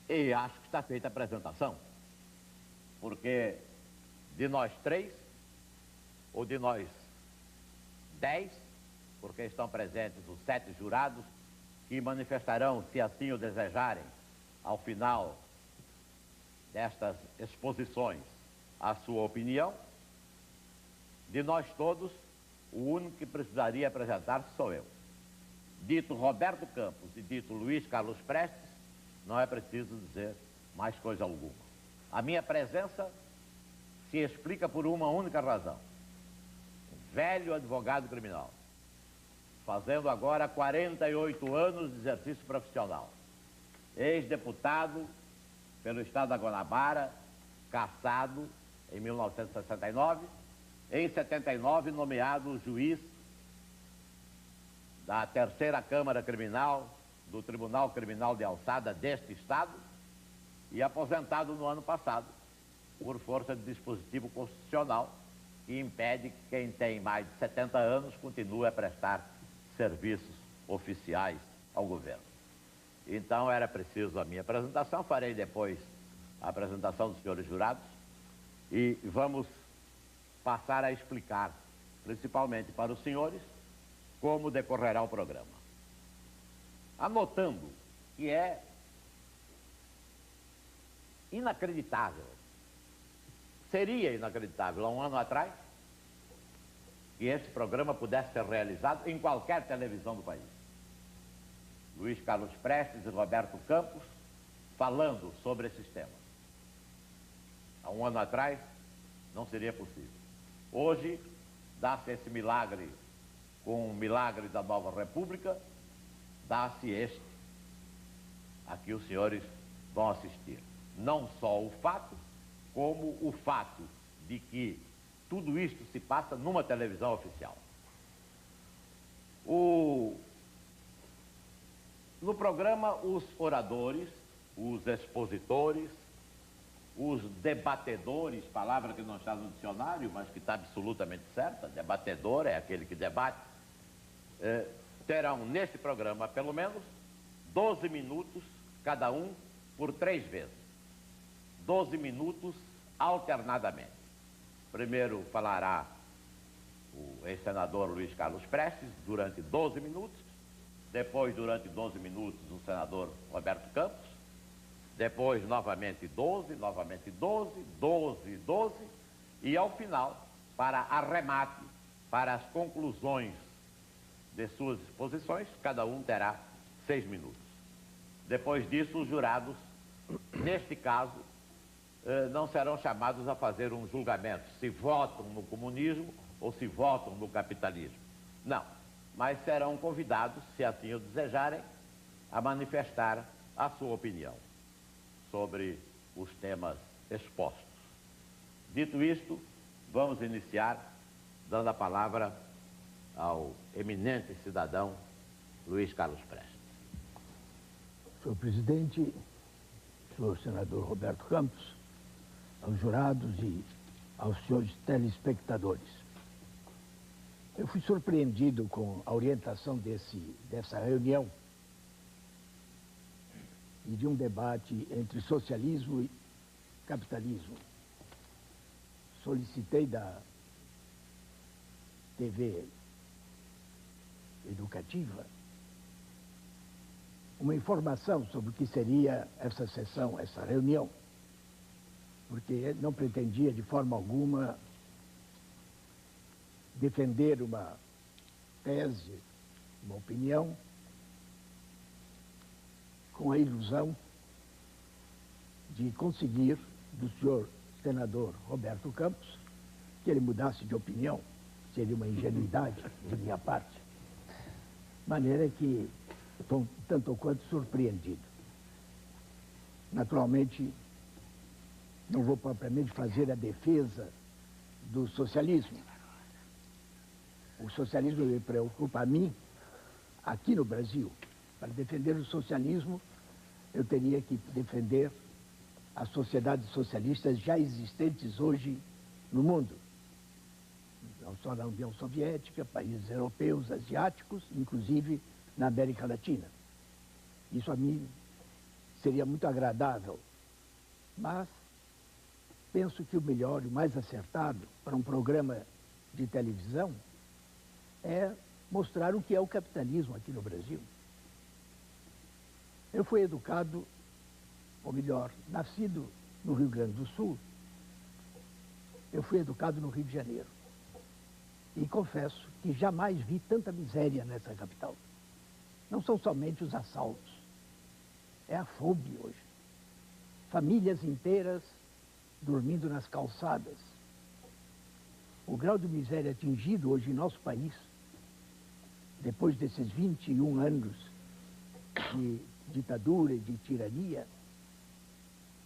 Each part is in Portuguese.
E acho que está feita a apresentação, porque de nós 3, ou de nós 10, porque estão presentes os 7 jurados, que manifestarão, se assim o desejarem, ao final destas exposições, a sua opinião. De nós todos, o único que precisaria apresentar-se sou eu. Dito Roberto Campos e dito Luiz Carlos Prestes, não é preciso dizer mais coisa alguma. A minha presença se explica por uma única razão. Um velho advogado criminal, fazendo agora 48 anos de exercício profissional, ex-deputado pelo estado da Guanabara, cassado em 1969, em 79 nomeado juiz da terceira Câmara Criminal, do Tribunal Criminal de Alçada deste estado, e aposentado no ano passado, por força de dispositivo constitucional que impede que quem tem mais de 70 anos continue a prestar serviços oficiais ao governo. Então era preciso a minha apresentação, farei depois a apresentação dos senhores jurados e vamos passar a explicar, principalmente para os senhores, como decorrerá o programa. Anotando que é inacreditável, seria inacreditável há um ano atrás, que esse programa pudesse ser realizado em qualquer televisão do país. Luiz Carlos Prestes e Roberto Campos falando sobre esses temas. Há um ano atrás não seria possível. Hoje dá-se esse milagre com o milagre da nova república, dá-se este a que os senhores vão assistir. Não só o fato, como o fato de que tudo isto se passa numa televisão oficial. No programa, os oradores, os expositores, os debatedores, palavra que não está no dicionário, mas que está absolutamente certa, debatedor é aquele que debate, terão neste programa, pelo menos, 12 minutos, cada um, por 3 vezes. 12 minutos alternadamente. Primeiro falará o ex-senador Luiz Carlos Prestes, durante 12 minutos. Depois, durante 12 minutos, o senador Roberto Campos. Depois, novamente 12, novamente 12, 12, 12. E, ao final, para arremate, para as conclusões de suas exposições, cada um terá 6 minutos. Depois disso, os jurados, neste caso, não serão chamados a fazer um julgamento, se votam no comunismo ou se votam no capitalismo. Não, mas serão convidados, se assim o desejarem, a manifestar a sua opinião sobre os temas expostos. Dito isto, vamos iniciar dando a palavra ao eminente cidadão Luiz Carlos Prestes. Senhor presidente, senhor senador Roberto Campos, aos jurados e aos senhores telespectadores. Eu fui surpreendido com a orientação dessa reunião e de um debate entre socialismo e capitalismo. Solicitei da TV educativa uma informação sobre o que seria essa sessão, essa reunião, porque não pretendia de forma alguma defender uma tese, uma opinião, com a ilusão de conseguir do senhor senador Roberto Campos que ele mudasse de opinião. Seria uma ingenuidade de minha parte. De maneira que estou tanto ou quanto surpreendido. Naturalmente, não vou propriamente fazer a defesa do socialismo. O socialismo me preocupa a mim, aqui no Brasil. Para defender o socialismo, eu teria que defender as sociedades socialistas já existentes hoje no mundo. Não só na União Soviética, países europeus, asiáticos, inclusive na América Latina. Isso a mim seria muito agradável, mas penso que o melhor e o mais acertado para um programa de televisão é mostrar o que é o capitalismo aqui no Brasil. Eu fui educado, ou melhor, nascido no Rio Grande do Sul. Eu fui educado no Rio de Janeiro. E confesso que jamais vi tanta miséria nessa capital. Não são somente os assaltos, é a fome hoje. Famílias inteiras dormindo nas calçadas. O grau de miséria atingido hoje em nosso país, depois desses 21 anos de ditadura e de tirania,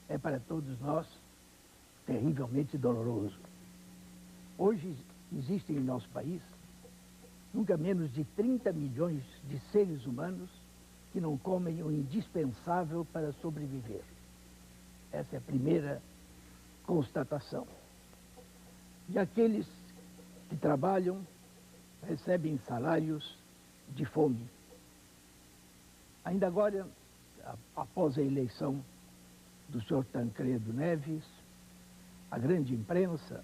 é para todos nós terrivelmente doloroso. Hoje existem em nosso país nunca menos de 30 milhões de seres humanos que não comem o indispensável para sobreviver. Essa é a primeira constatação. E aqueles que trabalham recebem salários de fome. Ainda agora, após a eleição do senhor Tancredo Neves, a grande imprensa,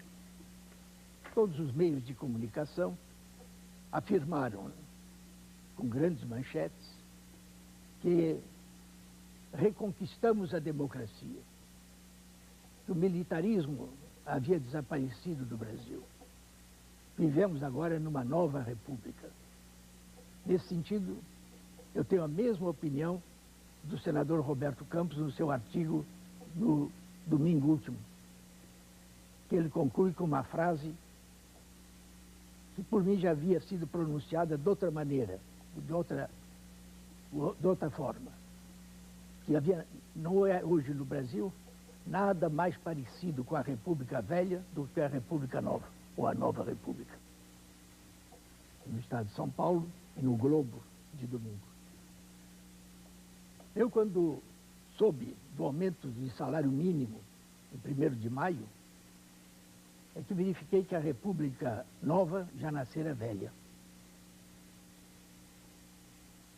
todos os meios de comunicação afirmaram, com grandes manchetes, que reconquistamos a democracia, que o militarismo havia desaparecido do Brasil. Vivemos agora numa nova república. Nesse sentido, eu tenho a mesma opinião do senador Roberto Campos no seu artigo no domingo último, que ele conclui com uma frase que por mim já havia sido pronunciada de outra maneira, de outra forma. Que não é hoje no Brasil nada mais parecido com a República Velha do que a República Nova, ou a Nova República. No estado de São Paulo e no Globo de domingo. Eu, quando soube do aumento de salário mínimo em 1º de maio, é que verifiquei que a República Nova já nascera velha.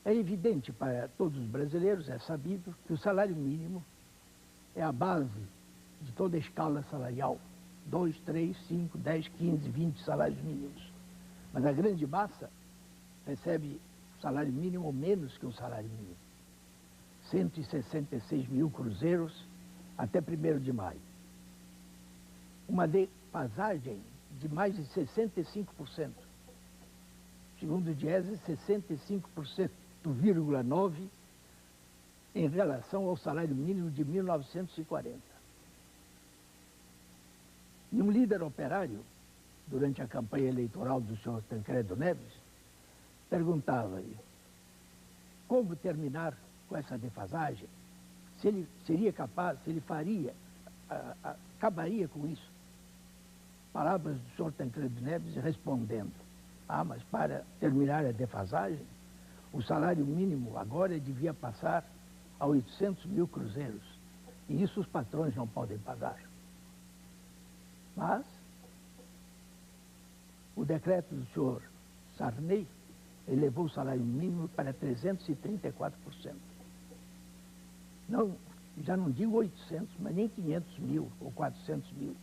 É evidente para todos os brasileiros, é sabido, que o salário mínimo é a base de toda a escala salarial. 2, 3, 5, 10, 15, 20 salários mínimos. Mas a grande massa recebe salário mínimo ou menos que o salário mínimo. 166 mil cruzeiros até 1º de maio. Uma defasagem de mais de 65%. Segundo o Diese, 65,9% em relação ao salário mínimo de 1940. E um líder operário, durante a campanha eleitoral do senhor Tancredo Neves, perguntava-lhe como terminar com essa defasagem, se ele seria capaz, se ele acabaria com isso. Palavras do senhor Tancredo Neves respondendo: mas para terminar a defasagem, o salário mínimo agora devia passar a 800 mil cruzeiros. E isso os patrões não podem pagar. Mas o decreto do senhor Sarney elevou o salário mínimo para 334%. Não, já não digo 800, mas nem 500 mil ou 400 mil.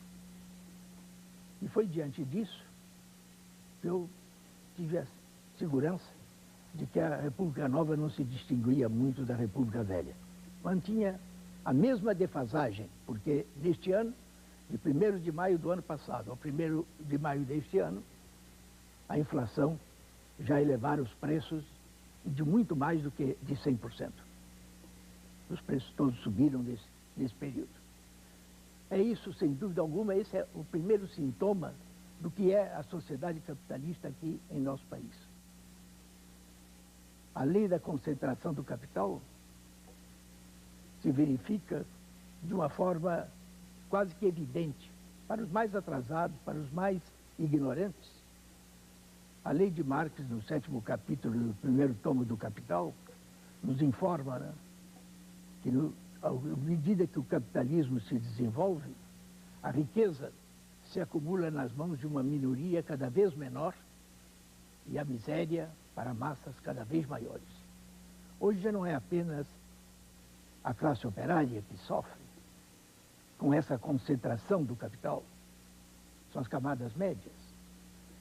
E foi diante disso que eu tive a segurança de que a República Nova não se distinguia muito da República Velha. Mantinha a mesma defasagem, porque neste ano, de 1º de maio do ano passado ao 1º de maio deste ano, a inflação já elevaram os preços de muito mais do que de 100%. Os preços todos subiram nesse período. É isso, sem dúvida alguma, esse é o primeiro sintoma do que é a sociedade capitalista aqui em nosso país. A lei da concentração do capital se verifica de uma forma quase que evidente para os mais atrasados, para os mais ignorantes. A lei de Marx, no 7º capítulo do 1º tomo do Capital, nos informa, né, que à medida que o capitalismo se desenvolve, a riqueza se acumula nas mãos de uma minoria cada vez menor e a miséria para massas cada vez maiores. Hoje já não é apenas a classe operária que sofre com essa concentração do capital, são as camadas médias,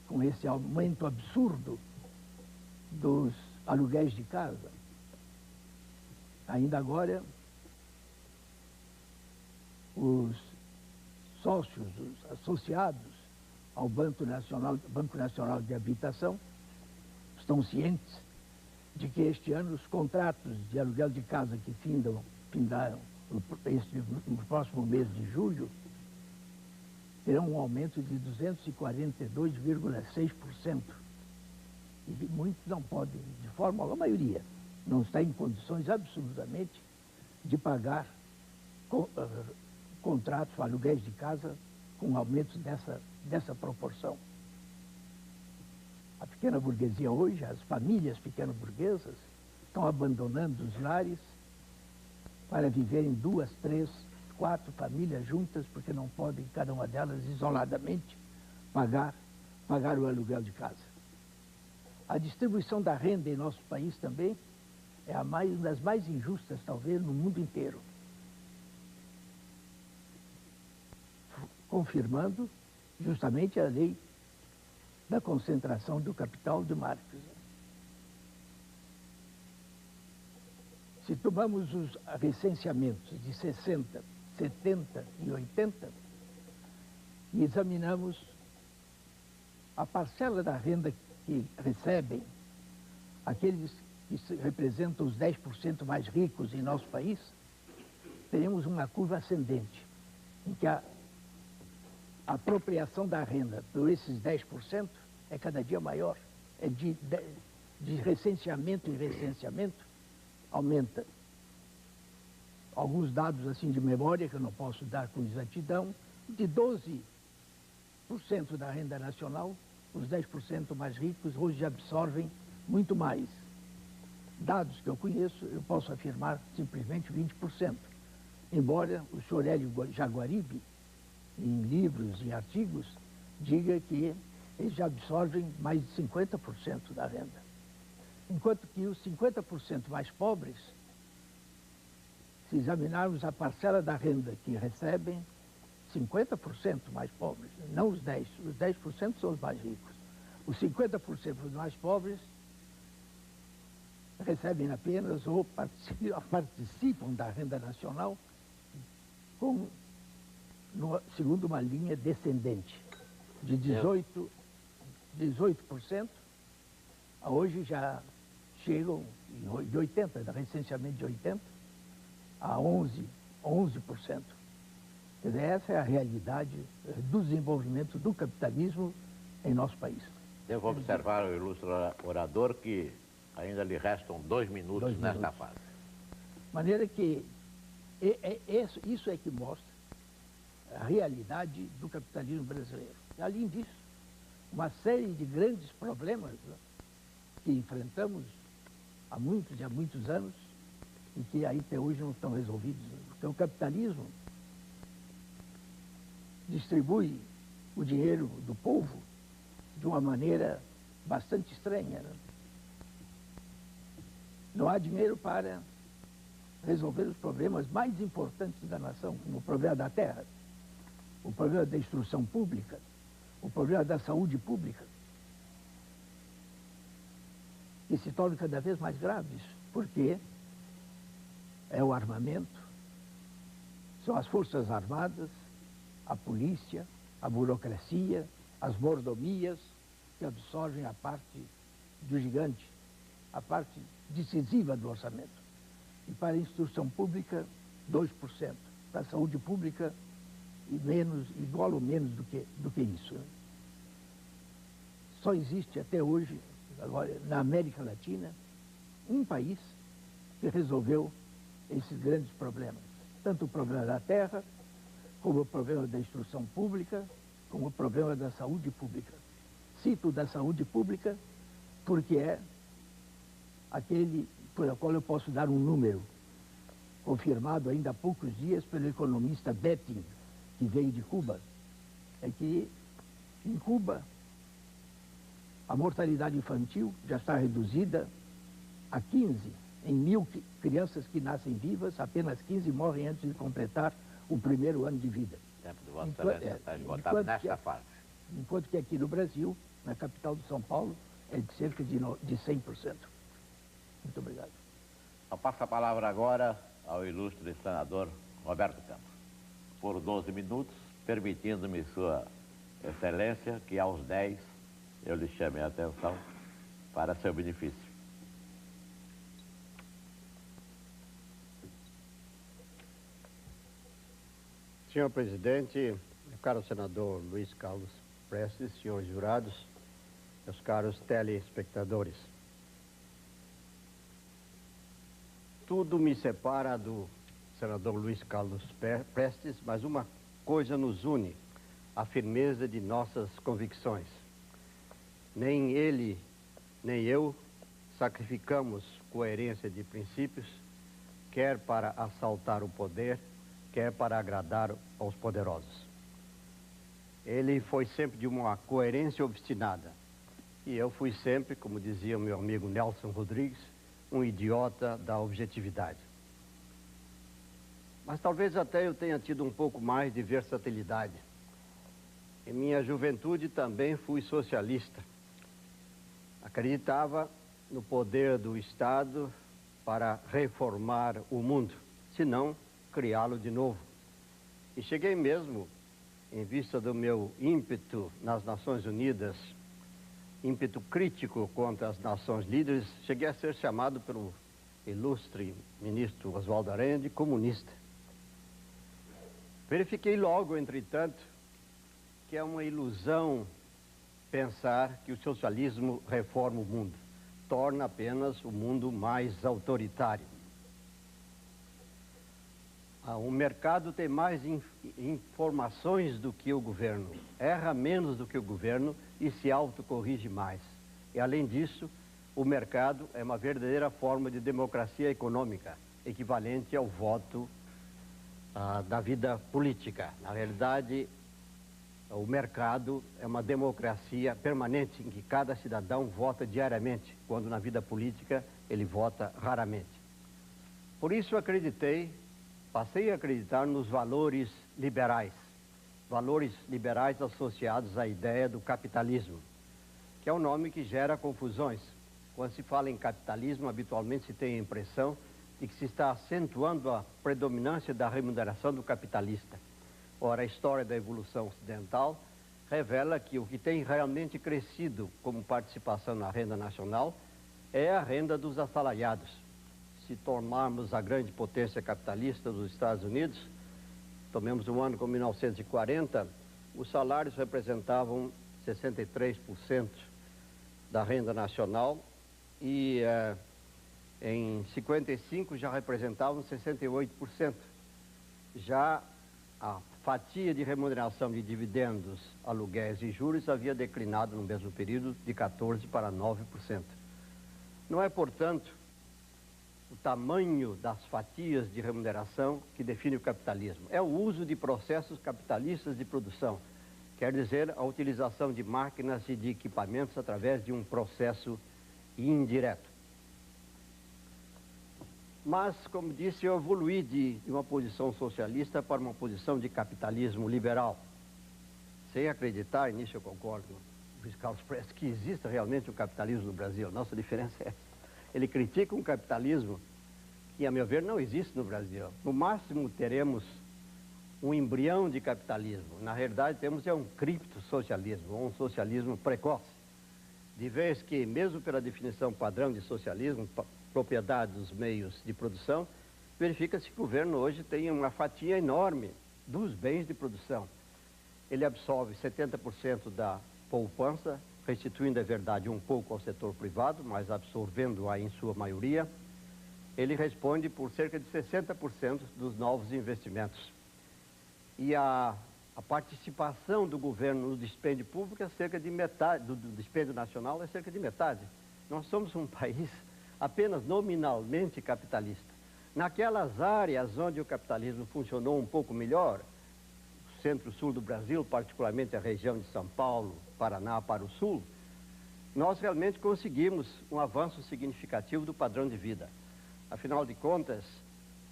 com esse aumento absurdo dos aluguéis de casa. Ainda agora, os sócios, os associados ao Banco Nacional de Habitação estão cientes de que este ano os contratos de aluguel de casa que findaram no próximo mês de julho terão um aumento de 242,6%. E muitos não podem, de forma alguma, a maioria, não está em condições absolutamente de pagar contratos, aluguéis de casa com aumento dessa proporção. A pequena burguesia hoje, as famílias pequeno-burguesas, estão abandonando os lares para viverem 2, 3, 4 famílias juntas, porque não podem, cada uma delas, isoladamente, pagar o aluguel de casa. A distribuição da renda em nosso país também é uma das mais injustas, talvez, no mundo inteiro. Confirmando justamente a lei da concentração do capital de Marx. Se tomamos os recenseamentos de 60, 70 e 80 e examinamos a parcela da renda que recebem aqueles que representam os 10% mais ricos em nosso país, teremos uma curva ascendente, em que a apropriação da renda por esses 10% é cada dia maior. É de recenseamento em recenseamento, aumenta. Alguns dados assim de memória, que eu não posso dar com exatidão, de 12% da renda nacional, os 10% mais ricos hoje absorvem muito mais. Dados que eu conheço, eu posso afirmar simplesmente 20%. Embora o senhor Hélio Jaguaribe, em livros e artigos, diga que eles já absorvem mais de 50% da renda. Enquanto que os 50% mais pobres, se examinarmos a parcela da renda que recebem, 50% mais pobres, não os 10%, os 10% são os mais ricos. Os 50% mais pobres recebem apenas ou participam da renda nacional segundo uma linha descendente, de 18%, a hoje já chegam, de 80%, da recenseamento de 80%, a 11%. Quer dizer, essa é a realidade do desenvolvimento do capitalismo em nosso país. Devo observar o ilustre orador que ainda lhe restam 2 minutos nesta fase. De maneira que isso é que mostra a realidade do capitalismo brasileiro. E, além disso, uma série de grandes problemas, né, que enfrentamos há muitos anos e que aí até hoje não estão resolvidos. Porque o capitalismo distribui o dinheiro do povo de uma maneira bastante estranha, né? Não há dinheiro para resolver os problemas mais importantes da nação, como o problema da terra, o problema da instrução pública, o problema da saúde pública, que se tornam cada vez mais graves, porque é o armamento, são as forças armadas, a polícia, a burocracia, as mordomias, que absorvem a parte do gigante, a parte decisiva do orçamento. E para a instrução pública, 2%. Para a saúde pública, igual ou menos do que isso. Só existe até hoje, agora, na América Latina, um país que resolveu esses grandes problemas. Tanto o problema da terra, como o problema da instrução pública, como o problema da saúde pública. Cito da saúde pública porque é aquele por qual eu posso dar um número, confirmado ainda há poucos dias pelo economista Betting, que veio de Cuba. É que em Cuba a mortalidade infantil já está reduzida a 15 Em 1000 crianças que nascem vivas, apenas 15 morrem antes de completar o primeiro ano de vida. Tempo de Vossa Excelência está esgotado nesta fase. Enquanto que aqui no Brasil, na capital de São Paulo, é de cerca de 100%. Muito obrigado. Eu passo a palavra agora ao ilustre senador Roberto Campos, por 12 minutos, permitindo-me Sua Excelência que aos 10 eu lhe chame a atenção para seu benefício. Senhor presidente, caro senador Luiz Carlos Prestes, senhores jurados, meus caros telespectadores. Tudo me separa do senador Luiz Carlos Prestes, mas uma coisa nos une, a firmeza de nossas convicções. Nem ele, nem eu sacrificamos coerência de princípios, quer para assaltar o poder, quer para agradar aos poderosos. Ele foi sempre de uma coerência obstinada. E eu fui sempre, como dizia o meu amigo Nelson Rodrigues, um idiota da objetividade. Mas talvez até eu tenha tido um pouco mais de versatilidade. Em minha juventude também fui socialista. Acreditava no poder do Estado para reformar o mundo, se não criá-lo de novo. E cheguei mesmo, em vista do meu ímpeto nas Nações Unidas, ímpeto crítico contra as nações líderes, cheguei a ser chamado pelo ilustre ministro Oswaldo Aranha de comunista. Verifiquei logo, entretanto, que é uma ilusão pensar que o socialismo reforma o mundo, torna apenas o mundo mais autoritário. O mercado tem mais informações do que o governo, erra menos do que o governo e se autocorrige mais. E, além disso, o mercado é uma verdadeira forma de democracia econômica, equivalente ao voto da vida política. Na realidade, o mercado é uma democracia permanente, em que cada cidadão vota diariamente, quando na vida política ele vota raramente. Por isso passei a acreditar nos valores liberais associados à ideia do capitalismo, que é um nome que gera confusões. Quando se fala em capitalismo, habitualmente se tem a impressão de que se está acentuando a predominância da remuneração do capitalista. Ora, a história da evolução ocidental revela que o que tem realmente crescido como participação na renda nacional é a renda dos assalariados. Se tomarmos a grande potência capitalista dos Estados Unidos, tomemos um ano como 1940, os salários representavam 63% da renda nacional e em 55 já representavam 68%. Já a fatia de remuneração de dividendos, aluguéis e juros havia declinado no mesmo período de 14% para 9%. Não é, portanto, o tamanho das fatias de remuneração que define o capitalismo. É o uso de processos capitalistas de produção. Quer dizer, a utilização de máquinas e de equipamentos através de um processo indireto. Mas, como disse, eu evoluí de uma posição socialista para uma posição de capitalismo liberal. Sem acreditar, e nisso eu concordo com o Luiz Carlos Prestes, que exista realmente o capitalismo no Brasil. Nossa diferença é essa. Ele critica um capitalismo que, a meu ver, não existe no Brasil. No máximo, teremos um embrião de capitalismo. Na realidade, temos um criptosocialismo, ou um socialismo precoce. De vez que, mesmo pela definição padrão de socialismo, propriedade dos meios de produção, verifica-se que o governo hoje tem uma fatia enorme dos bens de produção. Ele absorve 70% da poupança, restituindo, é verdade, um pouco ao setor privado, mas absorvendo-a em sua maioria. Ele responde por cerca de 60% dos novos investimentos. E a participação do governo no dispêndio público é cerca de metade, do dispêndio nacional é cerca de metade. Nós somos um país apenas nominalmente capitalista. Naquelas áreas onde o capitalismo funcionou um pouco melhor, o centro-sul do Brasil, particularmente a região de São Paulo, Paraná para o sul, nós realmente conseguimos um avanço significativo do padrão de vida. Afinal de contas,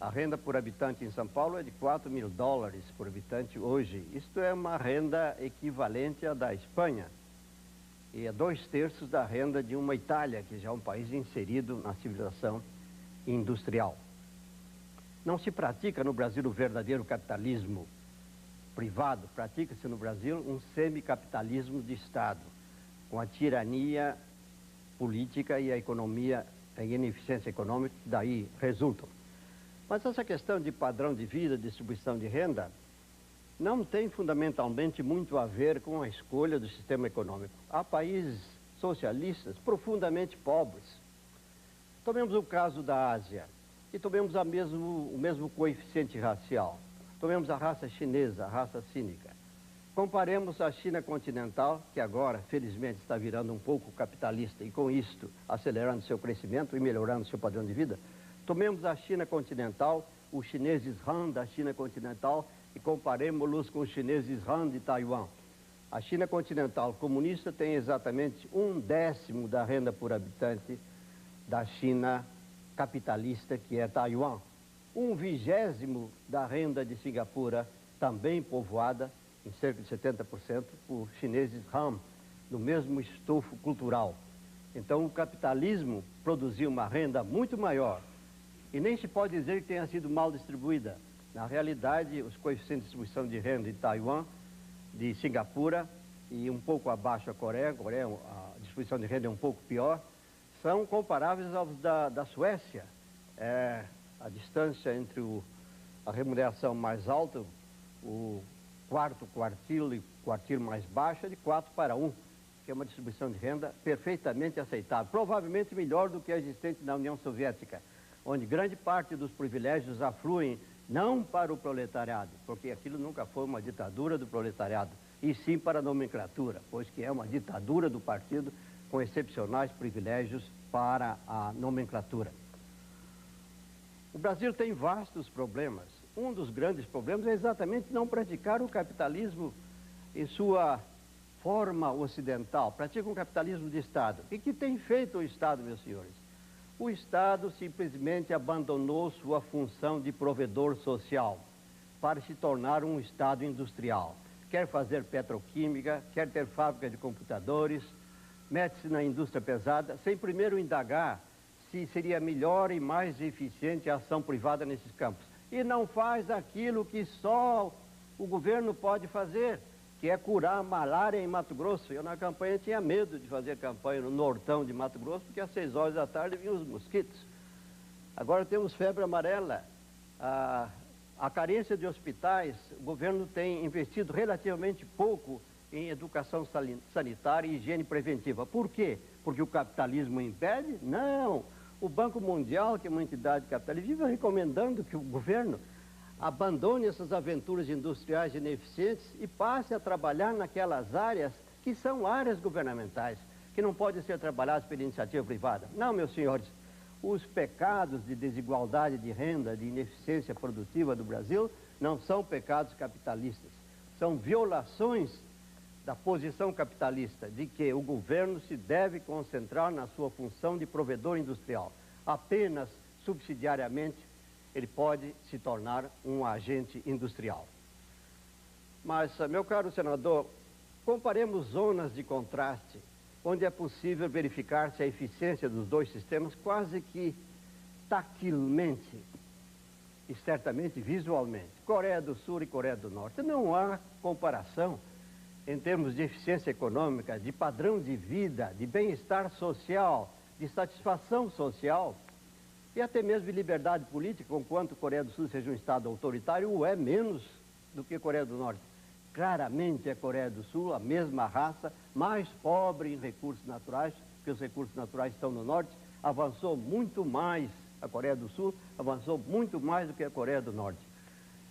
a renda por habitante em São Paulo é de 4 mil dólares por habitante hoje. Isto é uma renda equivalente à da Espanha. E é 2/3 da renda de uma Itália, que já é um país inserido na civilização industrial. Não se pratica no Brasil o verdadeiro capitalismo privado, pratica-se no Brasil um semicapitalismo de Estado, com a tirania política e a economia, a ineficiência econômica, daí resultam. Mas essa questão de padrão de vida, distribuição de renda, não tem fundamentalmente muito a ver com a escolha do sistema econômico. Há países socialistas profundamente pobres. Tomemos o caso da Ásia e tomemos o mesmo coeficiente racial. Tomemos a raça chinesa, a raça cínica. Comparemos a China continental, que agora, felizmente, está virando um pouco capitalista e, com isto, acelerando seu crescimento e melhorando seu padrão de vida. Tomemos a China continental, os chineses Han da China continental, e comparemos-los com os chineses Han de Taiwan. A China continental comunista tem exatamente 1/10 da renda por habitante da China capitalista, que é Taiwan. 1/20 da renda de Singapura, também povoada, em cerca de 70%, por chineses Han, no mesmo estofo cultural. Então, o capitalismo produziu uma renda muito maior, e nem se pode dizer que tenha sido mal distribuída. Na realidade, os coeficientes de distribuição de renda de Taiwan, de Singapura e um pouco abaixo a Coreia, a distribuição de renda é um pouco pior, são comparáveis aos da Suécia. A distância entre a remuneração mais alta, o quarto quartil e o quartil mais baixo é de 4:1, que é uma distribuição de renda perfeitamente aceitável, provavelmente melhor do que a existente na União Soviética, onde grande parte dos privilégios afluem não para o proletariado, porque aquilo nunca foi uma ditadura do proletariado, e sim para a nomenclatura, pois que é uma ditadura do partido com excepcionais privilégios para a nomenclatura. O Brasil tem vastos problemas. Um dos grandes problemas é exatamente não praticar o capitalismo em sua forma ocidental. Pratica um capitalismo de Estado. E que tem feito o Estado, meus senhores? O Estado simplesmente abandonou sua função de provedor social para se tornar um Estado industrial. Quer fazer petroquímica, quer ter fábrica de computadores, mete-se na indústria pesada, sem primeiro indagar se seria melhor e mais eficiente a ação privada nesses campos. E não faz aquilo que só o governo pode fazer, que é curar a malária em Mato Grosso. Eu, na campanha, tinha medo de fazer campanha no nortão de Mato Grosso, porque às 6 horas da tarde vinham os mosquitos. Agora temos febre amarela. A carência de hospitais, o governo tem investido relativamente pouco em educação sanitária e higiene preventiva. Por quê? Porque o capitalismo impede? Não! O Banco Mundial, que é uma entidade capitalista, vive recomendando que o governo abandone essas aventuras industriais ineficientes e passe a trabalhar naquelas áreas que são áreas governamentais, que não podem ser trabalhadas pela iniciativa privada. Não, meus senhores, os pecados de desigualdade de renda, de ineficiência produtiva do Brasil, não são pecados capitalistas, são violações da posição capitalista, de que o governo se deve concentrar na sua função de provedor industrial. Apenas subsidiariamente ele pode se tornar um agente industrial. Mas, meu caro senador, comparemos zonas de contraste, onde é possível verificar-se a eficiência dos dois sistemas quase que tatilmente e certamente visualmente. Coreia do Sul e Coreia do Norte. Não há comparação em termos de eficiência econômica, de padrão de vida, de bem-estar social, de satisfação social e até mesmo de liberdade política, conquanto Coreia do Sul seja um Estado autoritário, é menos do que Coreia do Norte. Claramente é Coreia do Sul, a mesma raça, mais pobre em recursos naturais, porque os recursos naturais estão no Norte, avançou muito mais, a Coreia do Sul avançou muito mais do que a Coreia do Norte.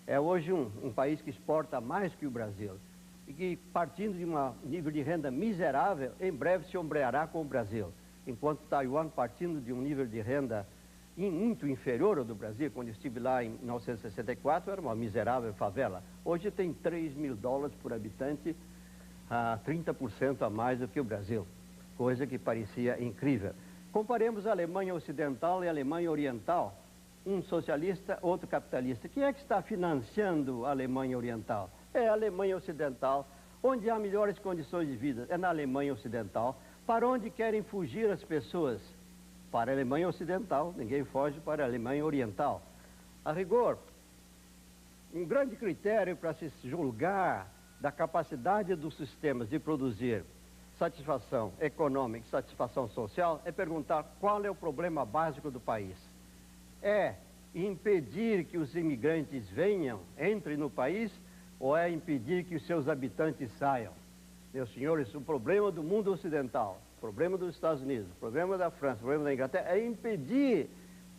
É hoje um país que exporta mais que o Brasil. E que, partindo de um nível de renda miserável, em breve se ombreará com o Brasil. Enquanto Taiwan, partindo de um nível de renda muito inferior ao do Brasil, quando estive lá em 1964, era uma miserável favela. Hoje tem 3 mil dólares por habitante, 30% a mais do que o Brasil, coisa que parecia incrível. Comparemos a Alemanha Ocidental e a Alemanha Oriental. Um socialista, outro capitalista. Quem é que está financiando a Alemanha Oriental? É a Alemanha Ocidental. Onde há melhores condições de vida? É na Alemanha Ocidental. Para onde querem fugir as pessoas? Para a Alemanha Ocidental. Ninguém foge para a Alemanha Oriental. A rigor, um grande critério para se julgar da capacidade dos sistemas de produzir satisfação econômica e satisfação social é perguntar qual é o problema básico do país. É impedir que os imigrantes venham, entrem no país, ou é impedir que os seus habitantes saiam? Meus senhores, o problema do mundo ocidental, o problema dos Estados Unidos, o problema da França, o problema da Inglaterra, é impedir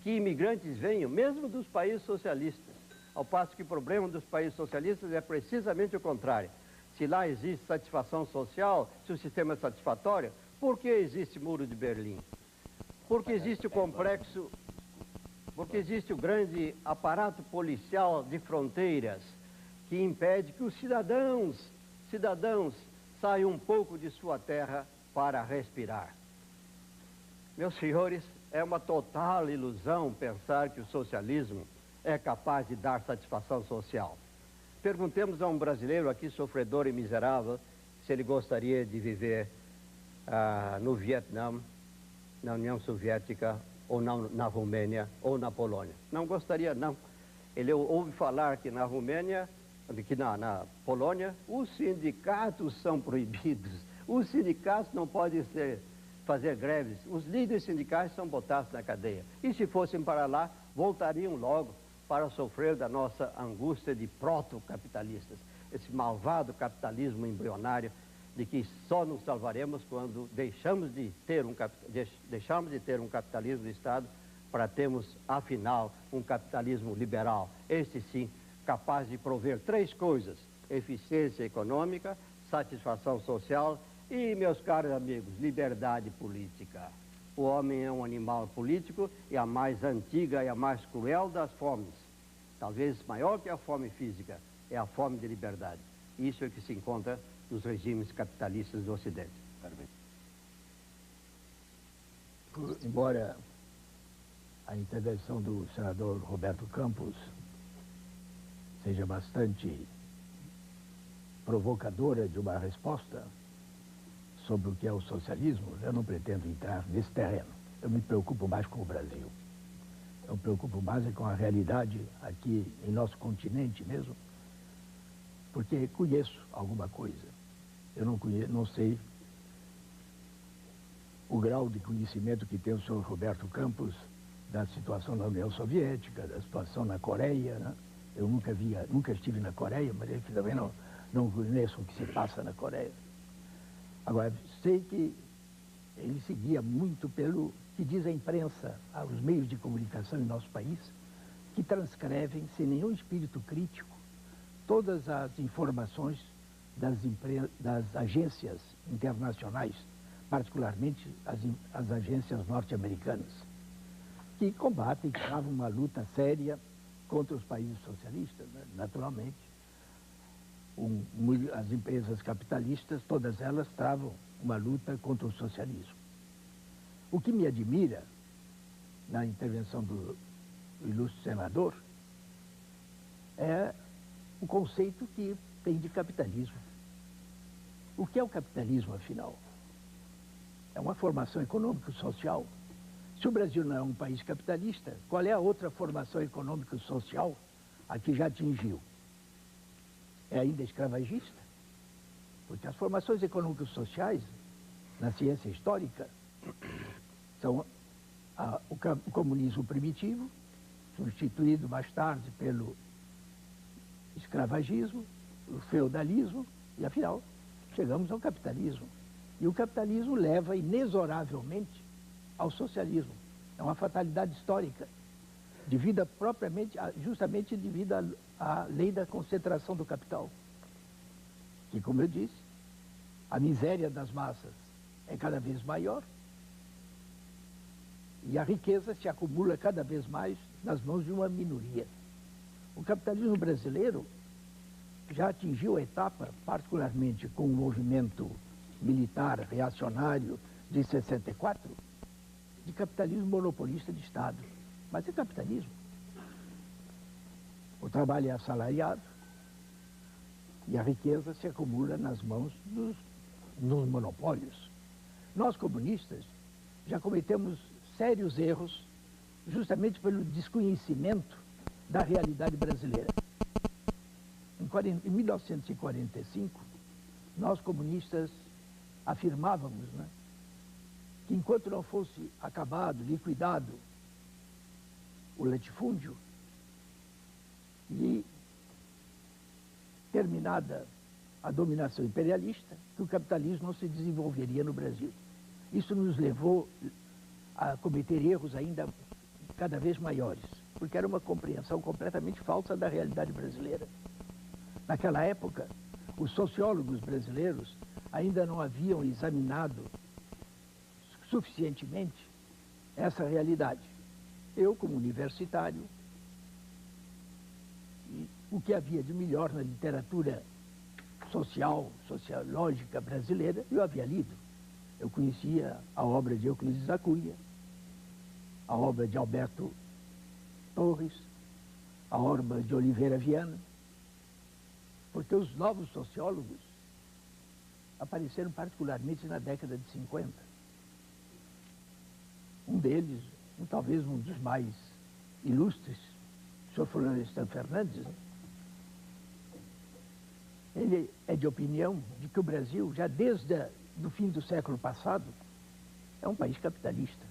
que imigrantes venham, mesmo dos países socialistas. Ao passo que o problema dos países socialistas é precisamente o contrário. Se lá existe satisfação social, se o sistema é satisfatório, por que existe Muro de Berlim? Porque existe o complexo, porque existe o grande aparato policial de fronteiras que impede que os cidadãos saiam um pouco de sua terra para respirar. Meus senhores, é uma total ilusão pensar que o socialismo é capaz de dar satisfação social. Perguntemos a um brasileiro aqui, sofredor e miserável, se ele gostaria de viver no Vietnã, na União Soviética, ou na Romênia, ou na Polônia. Não gostaria, não. Ele ouve falar que na Romênia, que na Polônia, os sindicatos são proibidos. Os sindicatos não podem fazer greves. Os líderes sindicais são botados na cadeia. E se fossem para lá, voltariam logo para sofrer da nossa angústia de proto-capitalistas. Esse malvado capitalismo embrionário de que só nos salvaremos quando deixarmos de ter um capitalismo de Estado para termos, afinal, um capitalismo liberal. Este sim, capaz de prover três coisas: eficiência econômica, satisfação social e, meus caros amigos, liberdade política. O homem é um animal político e a mais antiga e a mais cruel das fomes, talvez maior que a fome física, é a fome de liberdade. Isso é que se encontra nos regimes capitalistas do Ocidente. Embora a intervenção do senador Roberto Campos seja bastante provocadora de uma resposta sobre o que é o socialismo, eu não pretendo entrar nesse terreno. Eu me preocupo mais com o Brasil. Eu me preocupo mais com a realidade aqui em nosso continente mesmo, porque conheço alguma coisa. Eu não sei o grau de conhecimento que tem o senhor Roberto Campos da situação na União Soviética, da situação na Coreia, né? Eu nunca estive na Coreia, mas eu também não conheço o que se passa na Coreia. Agora, sei que ele seguia muito pelo que diz a imprensa, os meios de comunicação em nosso país, que transcrevem, sem nenhum espírito crítico, todas as informações das agências internacionais, particularmente as agências norte-americanas, que combatem, que travam uma luta séria contra os países socialistas, né? Naturalmente. As empresas capitalistas, todas elas travam uma luta contra o socialismo. O que me admira na intervenção do ilustre senador é o conceito que tem de capitalismo. O que é o capitalismo, afinal? É uma formação econômico-social. Se o Brasil não é um país capitalista, qual é a outra formação econômico-social a que já atingiu? É ainda escravagista? Porque as formações econômicas sociais, na ciência histórica, são o comunismo primitivo, substituído mais tarde pelo escravagismo, o feudalismo, e afinal, chegamos ao capitalismo. E o capitalismo leva inexoravelmente ao socialismo. É uma fatalidade histórica, devido justamente devido à lei da concentração do capital. Que, como eu disse, a miséria das massas é cada vez maior e a riqueza se acumula cada vez mais nas mãos de uma minoria. O capitalismo brasileiro já atingiu a etapa, particularmente com o movimento militar reacionário de 64, de capitalismo monopolista de Estado. Mas é capitalismo. O trabalho é assalariado e a riqueza se acumula nas mãos dos monopólios. Nós, comunistas, já cometemos sérios erros justamente pelo desconhecimento da realidade brasileira. Em 1945, nós, comunistas, afirmávamos, né, que enquanto não fosse acabado, liquidado o latifúndio e terminada a dominação imperialista, que o capitalismo não se desenvolveria no Brasil. Isso nos levou a cometer erros ainda cada vez maiores, porque era uma compreensão completamente falsa da realidade brasileira. Naquela época, os sociólogos brasileiros ainda não haviam examinado suficientemente essa realidade. Eu, como universitário, o que havia de melhor na literatura sociológica brasileira, eu havia lido. Eu conhecia a obra de Euclides da Cunha, a obra de Alberto Torres, a obra de Oliveira Viana, porque os novos sociólogos apareceram particularmente na década de 50. Um deles, talvez um dos mais ilustres, o Sr. Florestan Fernandes, ele é de opinião de que o Brasil, já desde o fim do século passado, é um país capitalista.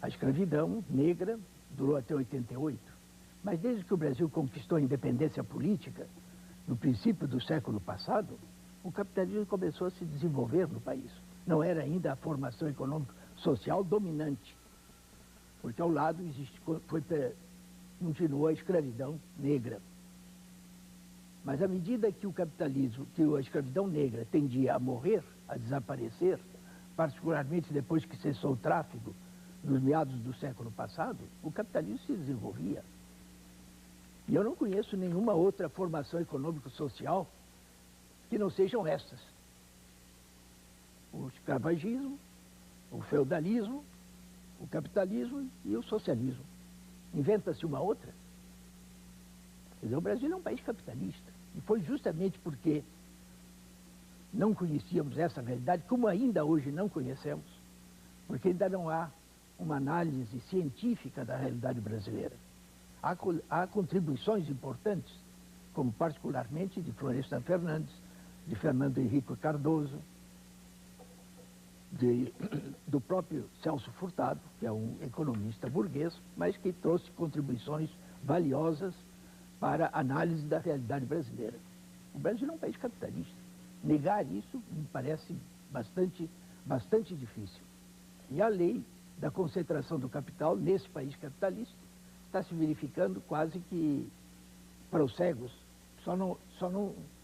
A escravidão negra durou até 88, mas desde que o Brasil conquistou a independência política, no princípio do século passado, o capitalismo começou a se desenvolver no país. Não era ainda a formação econômico-social dominante, porque ao lado continuou a escravidão negra. Mas à medida que a escravidão negra tendia a morrer, a desaparecer, particularmente depois que cessou o tráfico nos meados do século passado, o capitalismo se desenvolvia. E eu não conheço nenhuma outra formação econômico-social que não sejam essas. O escravagismo, o feudalismo, o capitalismo e o socialismo. Inventa-se uma outra? Quer dizer, o Brasil é um país capitalista. E foi justamente porque não conhecíamos essa realidade, como ainda hoje não conhecemos, porque ainda não há uma análise científica da realidade brasileira. Há contribuições importantes, como particularmente de Florestan Fernandes, de Fernando Henrique Cardoso, do próprio Celso Furtado, que é um economista burguês, mas que trouxe contribuições valiosas para a análise da realidade brasileira. O Brasil é um país capitalista. Negar isso me parece bastante difícil. E a lei da concentração do capital nesse país capitalista está se verificando quase que para os cegos. Só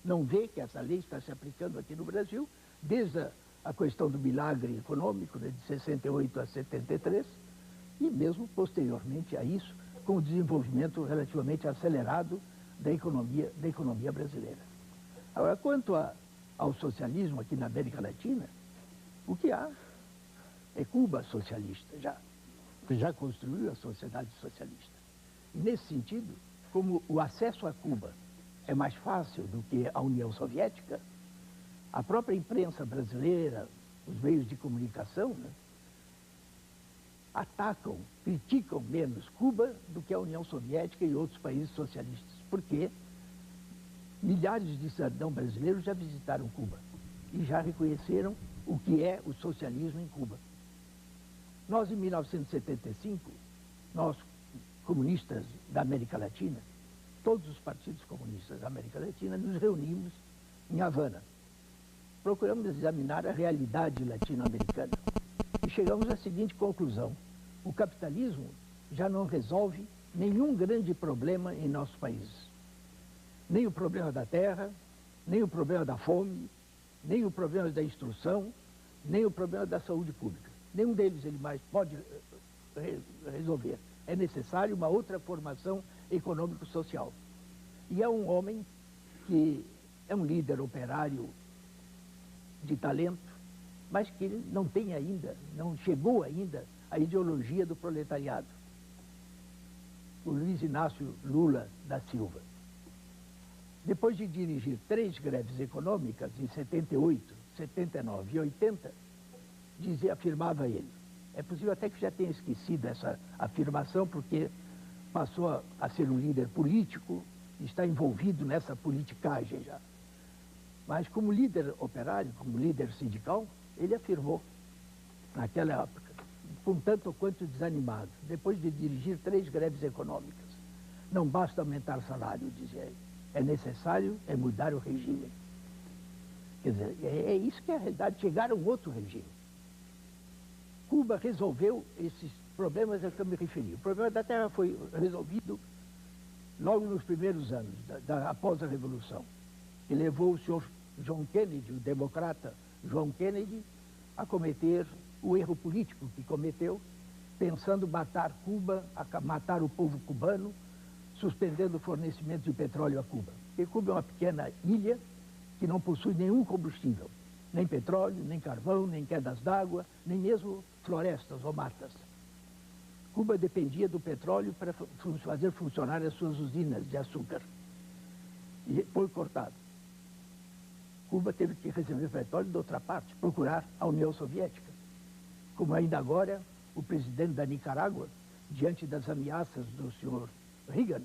não vê que essa lei está se aplicando aqui no Brasil, desde a questão do milagre econômico, né, de 68 a 73, e mesmo posteriormente a isso, com o desenvolvimento relativamente acelerado da economia brasileira. Agora, quanto ao socialismo aqui na América Latina, o que há é Cuba socialista, já construiu a sociedade socialista. E nesse sentido, como o acesso a Cuba é mais fácil do que a União Soviética, a própria imprensa brasileira, os meios de comunicação, né, atacam, criticam menos Cuba do que a União Soviética e outros países socialistas, porque milhares de cidadãos brasileiros já visitaram Cuba e já reconheceram o que é o socialismo em Cuba. Nós, em 1975, nós, comunistas da América Latina, todos os partidos comunistas da América Latina, nos reunimos em Havana. Procuramos examinar a realidade latino-americana e chegamos à seguinte conclusão: o capitalismo já não resolve nenhum grande problema em nossos países. Nem o problema da terra, nem o problema da fome, nem o problema da instrução, nem o problema da saúde pública. Nenhum deles ele mais pode resolver. É necessário uma outra formação econômico-social. E é um homem que é um líder operário de talento, mas que não tem ainda, não chegou ainda a ideologia do proletariado. O Luiz Inácio Lula da Silva. Depois de dirigir 3 greves econômicas, em 78, 79 e 80, afirmava ele. É possível até que já tenha esquecido essa afirmação, porque passou a ser um líder político, está envolvido nessa politicagem já. Mas como líder operário, como líder sindical, ele afirmou, naquela época, com tanto quanto desanimado, depois de dirigir 3 greves econômicas, não basta aumentar o salário, dizia ele, é necessário mudar o regime. Quer dizer, é isso que é a realidade, chegar a um outro regime. Cuba resolveu esses problemas a que eu me referi. O problema da terra foi resolvido logo nos primeiros anos, após a Revolução, que levou o senhor John Kennedy, o democrata John Kennedy, a cometer o erro político que cometeu, pensando matar Cuba, matar o povo cubano, suspendendo o fornecimento de petróleo a Cuba. Porque Cuba é uma pequena ilha que não possui nenhum combustível, nem petróleo, nem carvão, nem quedas d'água, nem mesmo florestas ou matas. Cuba dependia do petróleo para fazer funcionar as suas usinas de açúcar. E foi cortado. Cuba teve que receber petróleo de outra parte, procurar a União Soviética. Como ainda agora, o presidente da Nicarágua, diante das ameaças do senhor Reagan,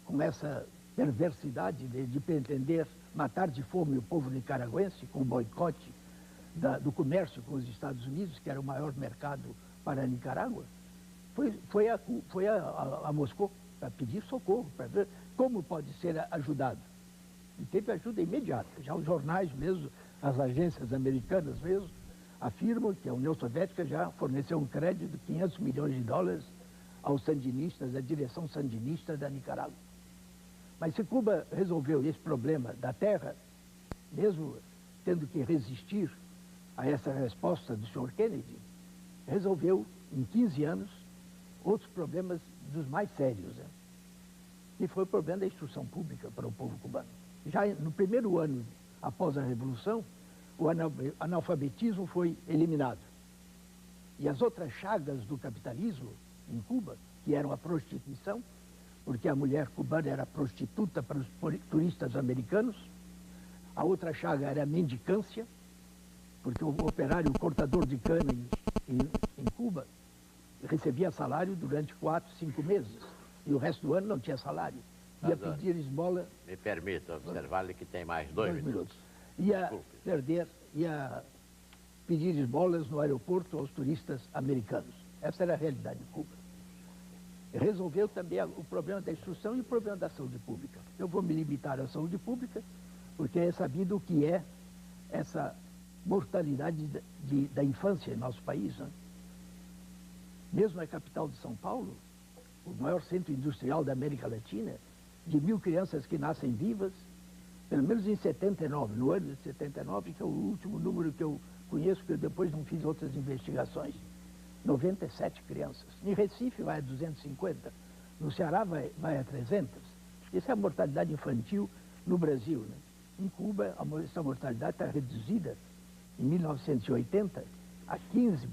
com essa perversidade de pretender matar de fome o povo nicaragüense, com o boicote do comércio com os Estados Unidos, que era o maior mercado para a Nicarágua, foi a Moscou para pedir socorro, para ver como pode ser ajudado. E teve ajuda imediata. Já os jornais mesmo, as agências americanas mesmo, afirmam que a União Soviética já forneceu um crédito de 500 milhões de dólares aos sandinistas, à direção sandinista da Nicarágua. Mas se Cuba resolveu esse problema da terra, mesmo tendo que resistir a essa resposta do Sr. Kennedy, resolveu, em 15 anos, outros problemas dos mais sérios, né? E foi o problema da instrução pública para o povo cubano. Já no primeiro ano após a Revolução, o analfabetismo foi eliminado. E as outras chagas do capitalismo em Cuba, que eram a prostituição, porque a mulher cubana era prostituta para os turistas americanos, a outra chaga era a mendicância, porque o operário, o cortador de cana em Cuba, recebia salário durante 4, 5 meses, e o resto do ano não tinha salário. Ia pedir esmola... Me permita observar-lhe que tem mais 2 minutos. Ia pedir esmolas no aeroporto aos turistas americanos. Essa era a realidade de Cuba. Resolveu também o problema da instrução e o problema da saúde pública. Eu vou me limitar à saúde pública, porque é sabido o que é essa mortalidade da infância em nosso país, né? Mesmo na capital de São Paulo, o maior centro industrial da América Latina, de 1.000 crianças que nascem vivas, pelo menos em 79, no ano de 79, que é o último número que eu conheço, porque eu depois não fiz outras investigações, 97 crianças. Em Recife vai a 250, no Ceará vai a 300. Essa é a mortalidade infantil no Brasil, né? Em Cuba, essa mortalidade está reduzida, em 1980, a 15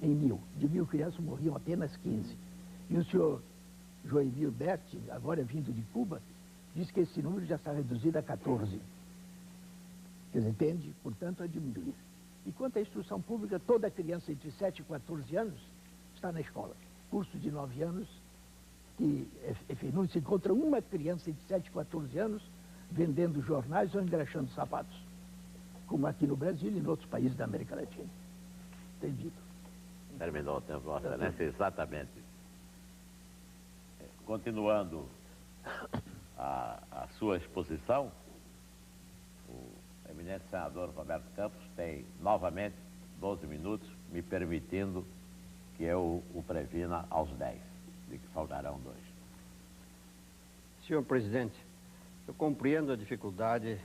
em 1.000. De 1.000 crianças morriam apenas 15. E o senhor Joinville Berti, agora vindo de Cuba, diz que esse número já está reduzido a 14. Quer dizer, tende, portanto, a diminuir. E quanto à instrução pública, toda criança entre 7 e 14 anos está na escola. Curso de 9 anos, que não se encontra uma criança entre 7 e 14 anos vendendo jornais ou engraxando sapatos, como aqui no Brasil e em outros países da América Latina. Entendido? Terminou o tempo, Vossa Excelência, exatamente. Continuando a sua exposição, o eminente senador Roberto Campos tem novamente 12 minutos, me permitindo que eu o previna aos 10, de que faltarão 2. Senhor presidente, eu compreendo a dificuldade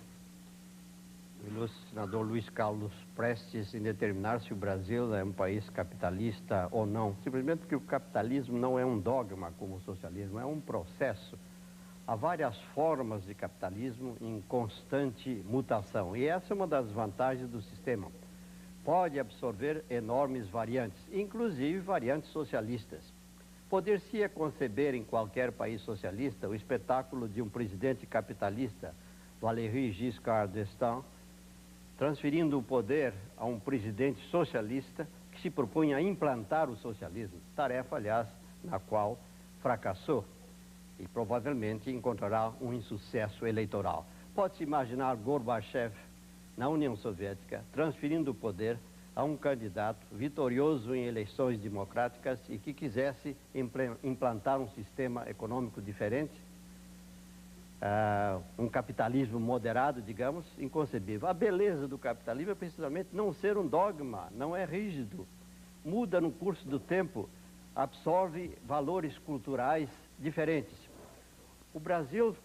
do ilustre senador Luiz Carlos Prestes em determinar se o Brasil é um país capitalista ou não, simplesmente porque o capitalismo não é um dogma como o socialismo, é um processo. Há várias formas de capitalismo em constante mutação, e essa é uma das vantagens do sistema. pode absorver enormes variantes, inclusive variantes socialistas. Poder-se conceber em qualquer país socialista o espetáculo de um presidente capitalista, Valéry Giscard d'Estaing, transferindo o poder a um presidente socialista que se propunha a implantar o socialismo, tarefa, aliás, na qual fracassou e provavelmente encontrará um insucesso eleitoral. Pode-se imaginar Gorbachev, na União Soviética, transferindo o poder a um candidato vitorioso em eleições democráticas e que quisesse implantar um sistema econômico diferente, um capitalismo moderado, digamos, inconcebível. A beleza do capitalismo é precisamente não ser um dogma, não é rígido, muda no curso do tempo, absorve valores culturais diferentes. O Brasil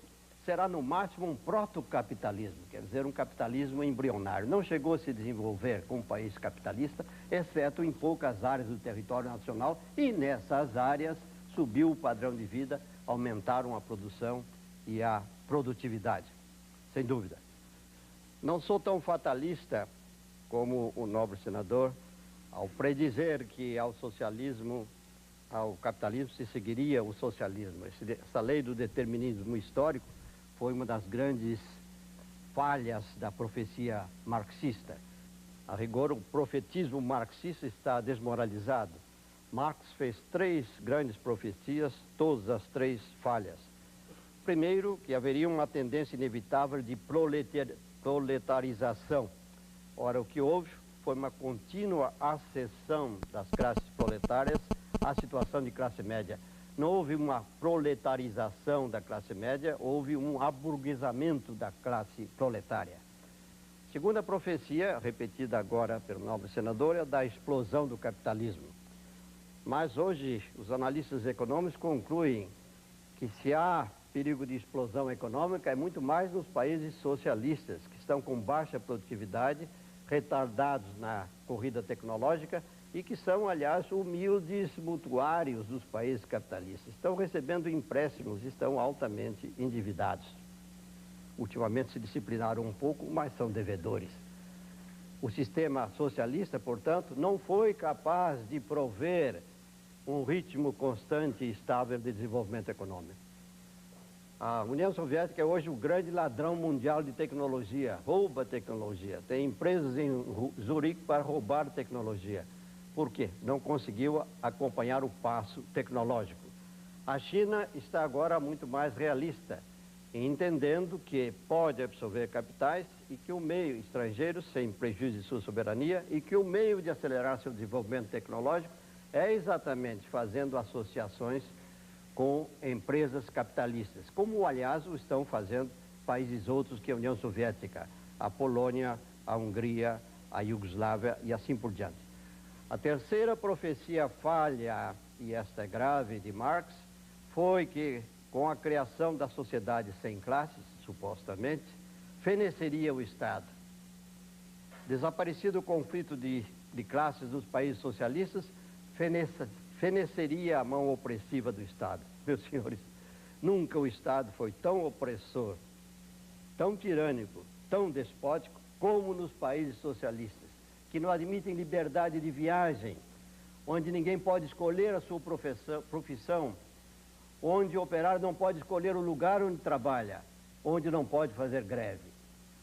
será no máximo um protocapitalismo, quer dizer, um capitalismo embrionário. Não chegou a se desenvolver como um país capitalista, exceto em poucas áreas do território nacional, e nessas áreas subiu o padrão de vida, aumentaram a produção e a produtividade, sem dúvida. Não sou tão fatalista como o nobre senador ao predizer que ao capitalismo se seguiria o socialismo. Essa lei do determinismo histórico foi uma das grandes falhas da profecia marxista. A rigor, o profetismo marxista está desmoralizado. Marx fez 3 grandes profecias, todas as 3 falhas. Primeiro, que haveria uma tendência inevitável de proletarização. Ora, o que houve foi uma contínua acessão das classes proletárias à situação de classe média. Não houve uma proletarização da classe média, houve um aburguesamento da classe proletária. Segunda profecia, repetida agora pelo nobre senador, é da explosão do capitalismo. Mas hoje os analistas econômicos concluem que se há perigo de explosão econômica é muito mais nos países socialistas, que estão com baixa produtividade, retardados na corrida tecnológica e que são, aliás, humildes mutuários dos países capitalistas. Estão recebendo empréstimos, estão altamente endividados. Ultimamente se disciplinaram um pouco, mas são devedores. O sistema socialista, portanto, não foi capaz de prover um ritmo constante e estável de desenvolvimento econômico. A União Soviética é hoje o grande ladrão mundial de tecnologia, rouba tecnologia. Tem empresas em Zurique para roubar tecnologia. Por quê? Não conseguiu acompanhar o passo tecnológico. A China está agora muito mais realista, entendendo que pode absorver capitais e que o meio estrangeiro, sem prejuízo de sua soberania, e que o meio de acelerar seu desenvolvimento tecnológico é exatamente fazendo associações com empresas capitalistas, como, aliás, o estão fazendo países outros que a União Soviética, a Polônia, a Hungria, a Iugoslávia e assim por diante. A terceira profecia falha, e esta é grave, de Marx, foi que, com a criação da sociedade sem classes, supostamente, feneceria o Estado. Desaparecido o conflito de classes dos países socialistas, feneceria a mão opressiva do Estado. Meus senhores, nunca o Estado foi tão opressor, tão tirânico, tão despótico, como nos países socialistas, que não admitem liberdade de viagem, onde ninguém pode escolher a sua profissão, onde o operário não pode escolher o lugar onde trabalha, onde não pode fazer greve.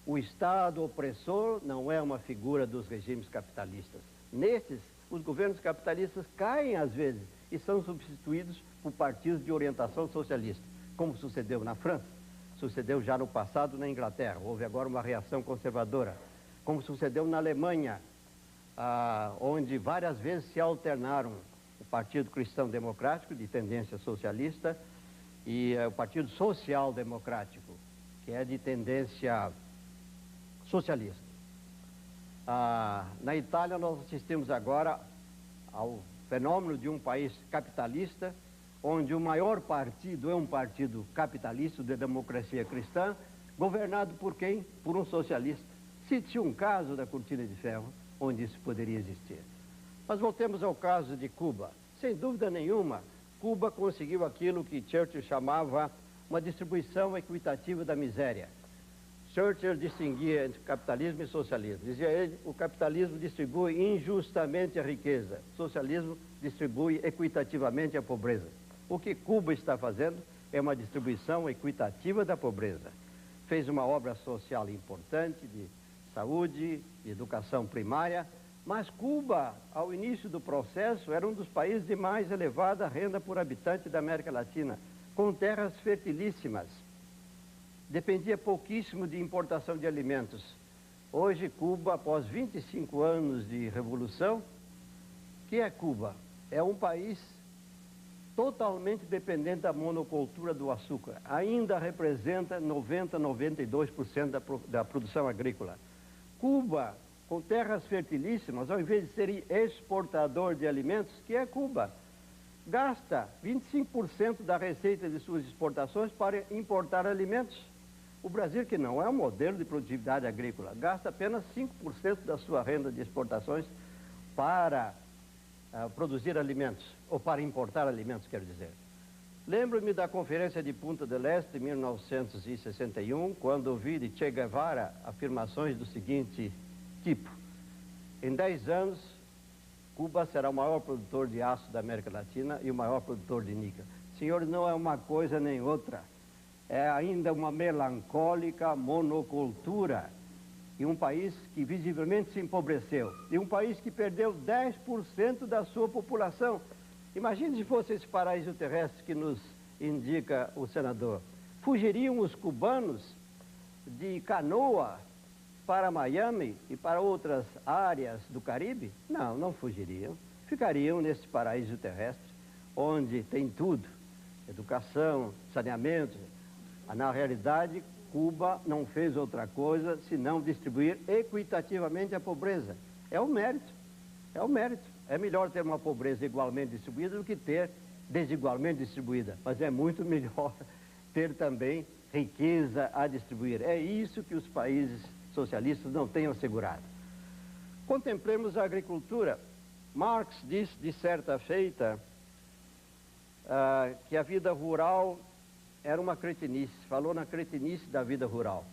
O Estado opressor não é uma figura dos regimes capitalistas. Nesses, os governos capitalistas caem às vezes e são substituídos por partidos de orientação socialista, como sucedeu na França, sucedeu já no passado na Inglaterra, houve agora uma reação conservadora, como sucedeu na Alemanha, onde várias vezes se alternaram o Partido Cristão Democrático, de tendência socialista, e o Partido Social Democrático, que é de tendência socialista. Na Itália, nós assistimos agora ao fenômeno de um país capitalista, onde o maior partido é um partido capitalista de democracia cristã, governado por quem? Por um socialista. Cite um caso da Cortina de Ferro onde isso poderia existir. Mas voltemos ao caso de Cuba. Sem dúvida nenhuma, Cuba conseguiu aquilo que Churchill chamava uma distribuição equitativa da miséria. Churchill distinguia entre capitalismo e socialismo. Dizia ele, o capitalismo distribui injustamente a riqueza, o socialismo distribui equitativamente a pobreza. O que Cuba está fazendo é uma distribuição equitativa da pobreza. Fez uma obra social importante de saúde, de educação primária, mas Cuba, ao início do processo, era um dos países de mais elevada renda por habitante da América Latina, com terras fertilíssimas. Dependia pouquíssimo de importação de alimentos. Hoje, Cuba, após 25 anos de revolução, o que é Cuba? É um país totalmente dependente da monocultura do açúcar. Ainda representa 90, 92% da produção agrícola. Cuba, com terras fertilíssimas, ao invés de ser exportador de alimentos, que é Cuba, gasta 25% da receita de suas exportações para importar alimentos. O Brasil, que não é um modelo de produtividade agrícola, gasta apenas 5% da sua renda de exportações para produzir alimentos, ou para importar alimentos, quero dizer. Lembro-me da Conferência de Punta del Este, em 1961, quando ouvi de Che Guevara afirmações do seguinte tipo: em 10 anos, Cuba será o maior produtor de aço da América Latina e o maior produtor de níquel. Senhores, não é uma coisa nem outra. É ainda uma melancólica monocultura. E um país que visivelmente se empobreceu. E um país que perdeu 10% da sua população. Imagine se fosse esse paraíso terrestre que nos indica o senador. Fugiriam os cubanos de canoa para Miami e para outras áreas do Caribe? Não, não fugiriam. Ficariam nesse paraíso terrestre, onde tem tudo. Educação, saneamento. Na realidade, Cuba não fez outra coisa senão distribuir equitativamente a pobreza. É o mérito, é o mérito. É melhor ter uma pobreza igualmente distribuída do que ter desigualmente distribuída. Mas é muito melhor ter também riqueza a distribuir. É isso que os países socialistas não têm assegurado. Contemplemos a agricultura. Marx disse, de certa feita, que a vida rural era uma cretinice, falou na cretinice da vida rural.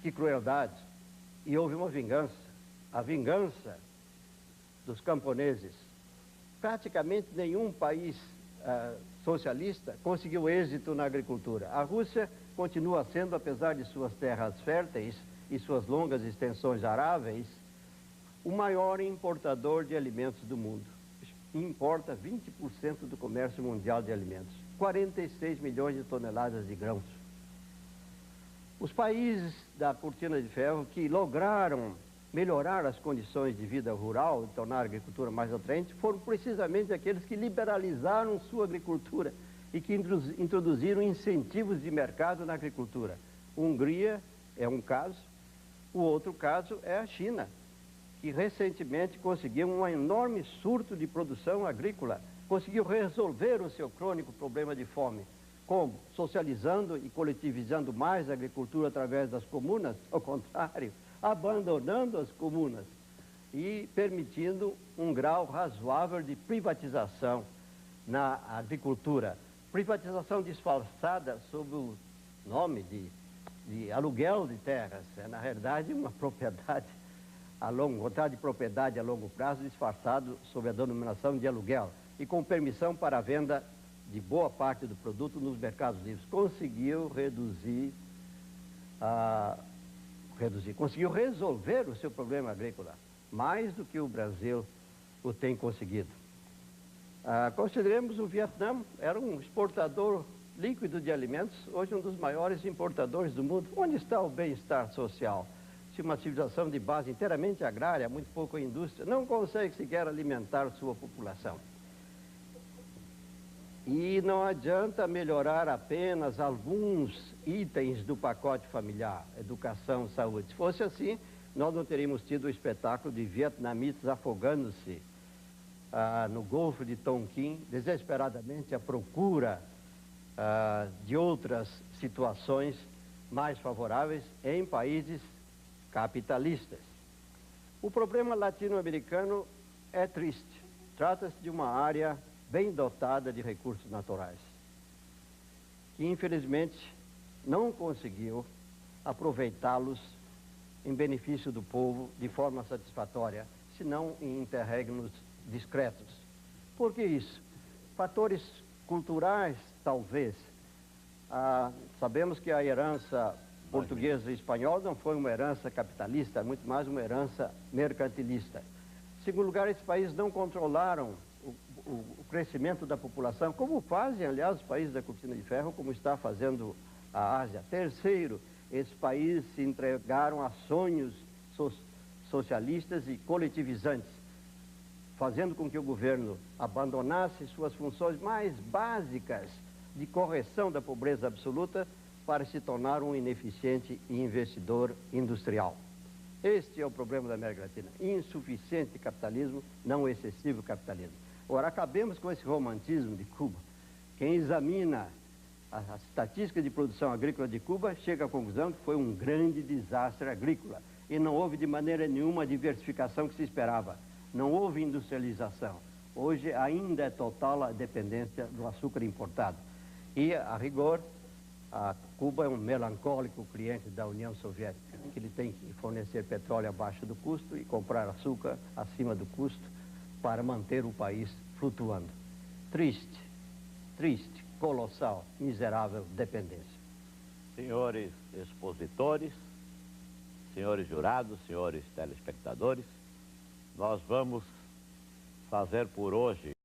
Que crueldade. E houve uma vingança, a vingança dos camponeses. Praticamente nenhum país socialista conseguiu êxito na agricultura. A Rússia continua sendo, apesar de suas terras férteis e suas longas extensões aráveis, o maior importador de alimentos do mundo. Importa 20% do comércio mundial de alimentos. 46 milhões de toneladas de grãos. Os países da cortina de ferro que lograram melhorar as condições de vida rural e tornar a agricultura mais atraente foram precisamente aqueles que liberalizaram sua agricultura e que introduziram incentivos de mercado na agricultura. A Hungria é um caso, o outro caso é a China, que recentemente conseguiu um enorme surto de produção agrícola, conseguiu resolver o seu crônico problema de fome. Como? Socializando e coletivizando mais a agricultura através das comunas? Ao contrário, abandonando as comunas e permitindo um grau razoável de privatização na agricultura. Privatização disfarçada sob o nome de aluguel de terras. É, na realidade, uma propriedade contrato de propriedade a longo prazo disfarçado sob a denominação de aluguel e com permissão para a venda de boa parte do produto nos mercados livres. Conseguiu conseguiu resolver o seu problema agrícola, mais do que o Brasil o tem conseguido. Consideremos o Vietnã, era um exportador líquido de alimentos, hoje um dos maiores importadores do mundo. Onde está o bem-estar social? Se uma civilização de base inteiramente agrária, muito pouco indústria, não consegue sequer alimentar sua população. E não adianta melhorar apenas alguns itens do pacote familiar, educação, saúde. Se fosse assim, nós não teríamos tido o espetáculo de vietnamitas afogando-se no Golfo de Tonkin, desesperadamente à procura de outras situações mais favoráveis em países capitalistas. O problema latino-americano é triste. Trata-se de uma área bem dotada de recursos naturais, que infelizmente não conseguiu aproveitá-los em benefício do povo de forma satisfatória, senão em interregnos discretos. Por que isso? Fatores culturais, talvez. Sabemos que a herança portuguesa e espanhola não foi uma herança capitalista, muito mais uma herança mercantilista. Em segundo lugar, esses países não controlaram o crescimento da população, como fazem, aliás, os países da Cortina de Ferro, como está fazendo a Ásia. Terceiro, esses países se entregaram a sonhos socialistas e coletivizantes, fazendo com que o governo abandonasse suas funções mais básicas de correção da pobreza absoluta para se tornar um ineficiente investidor industrial. Este é o problema da América Latina: insuficiente capitalismo, não excessivo capitalismo. Ora, acabemos com esse romantismo de Cuba. Quem examina a estatística de produção agrícola de Cuba chega à conclusão que foi um grande desastre agrícola e não houve de maneira nenhuma a diversificação que se esperava. Não houve industrialização. Hoje ainda é total a dependência do açúcar importado. E, a rigor, Cuba é um melancólico cliente da União Soviética, que ele tem que fornecer petróleo abaixo do custo e comprar açúcar acima do custo para manter o país flutuando. Triste, triste, colossal, miserável dependência. Senhores expositores, senhores jurados, senhores telespectadores, nós vamos fazer por hoje